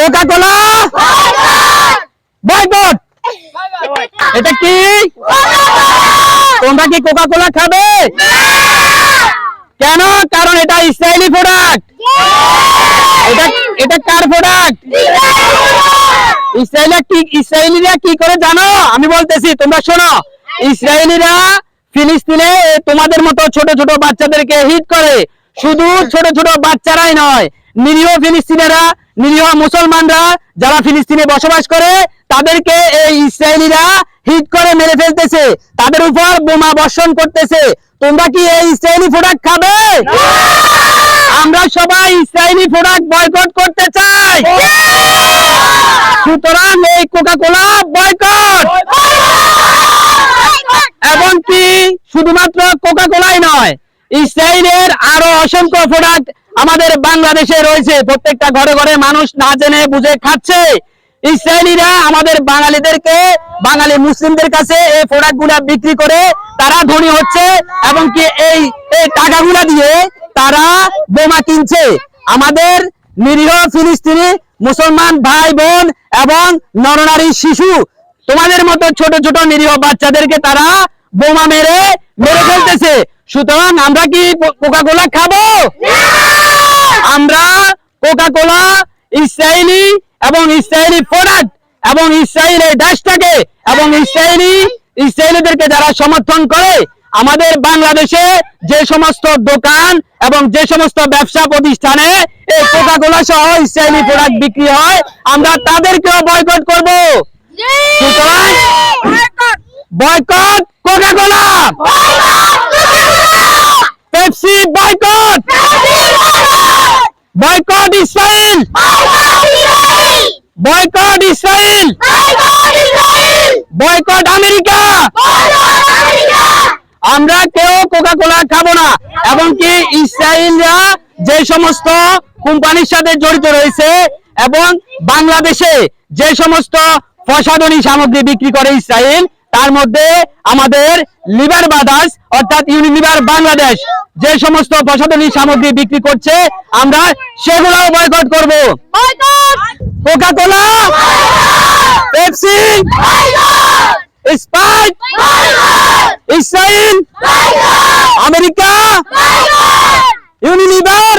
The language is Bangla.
কোকা কোলা বয়কট। এটা কি তোমরা কি কোকা কোলা খাবে? কেন? কারণ এটা ইসরায়েলি প্রোডাক্ট। এটা কার প্রোডাক্ট? ইসরায়েলিরা কি করে জানো? আমি বলতেছি, তোমরা শোনো। ইসরায়েলিরা ফিলিস্তিনে তোমাদের মতো ছোট ছোট বাচ্চাদেরকে হিট করে। শুধু ছোট ছোট বাচ্চারাই নয়, নিরীহ ফিলিস্তিনিরা, নিরীহ মুসলমানরা যারা ফিলিস্তিনে বসবাস করে তাদেরকে এই ইসরায়েলিরা হিট করে মেরে ফেলতেছে, তাদের উপর বোমা বর্ষণ করতেছে। তোমরা কি এই ইসরায়েলি প্রোডাক্ট খাবে? আমরা সবাই ইসরায়েলি প্রোডাক্ট বয়কট করতে চাই। সুতরাং এই কোকা কোলা বয়কট। এবং কি শুধুমাত্র কোকা কোলাই নয়, ইসরায়েলের আরো অসংখ্য প্রোডাক্ট আমাদের বাংলাদেশে রয়েছে। প্রত্যেকটা ঘরে ঘরে মানুষ না জেনে বুঝে খাচ্ছে। ইসরায়েলিরা আমাদের বাঙালিদেরকে, বাঙালি মুসলিমদের কাছে এই প্রোডাক্টগুলা বিক্রি করে তারা ধনী হচ্ছে, এবং কি এই টাকাগুলা দিয়ে তারা বোমা কিনছে। আমাদের নিরীহ ফিলিস্তিনি মুসলমান ভাই বোন এবং নরনারী শিশু, তোমাদের মতো ছোট ছোট নিরীহ বাচ্চাদেরকে তারা বোমা মেরে ফেলতেছে। সুতরাং আমরা কি কোকা কোলা খাবো? আমরা কোকা কোলা ইসরায়েলি এবং ইসরায়েলি প্রোডাক্ট এবং ইসরায়েলের দেশটাকে এবং ইসরায়েলিদেরকে যারা সমর্থন করে, আমাদের বাংলাদেশে যে সমস্ত দোকান এবং যে সমস্ত ব্যবসা প্রতিষ্ঠানে এই কোকা কোলা সহ ইসরায়েলি প্রোডাক্ট বিক্রি হয়, আমরা তাদেরকেও বয়কট করব। সুতরাং boycott Coca Cola, Pepsi boycott, boycott Israel, boycott Israel, boycott America. আমরা কেউ কোকা কোলা খাবো না। এবং কি ইসরায়েলরা যে সমস্ত কোম্পানির সাথে জড়িত রয়েছে এবং বাংলাদেশে যে সমস্ত প্রসাধনী সামগ্রী বিক্রি করে ইসরায়েল, তার মধ্যে আমাদের লিভার ব্রাদার্স অর্থাৎ ইউনিলিভার বাংলাদেশ যে সমস্ত প্রসাধনী সামগ্রী বিক্রি করছে, আমরা সেগুলোও বয়কট করব। Coca Cola, Pepsi, Sprite, Israel, America, Unilever.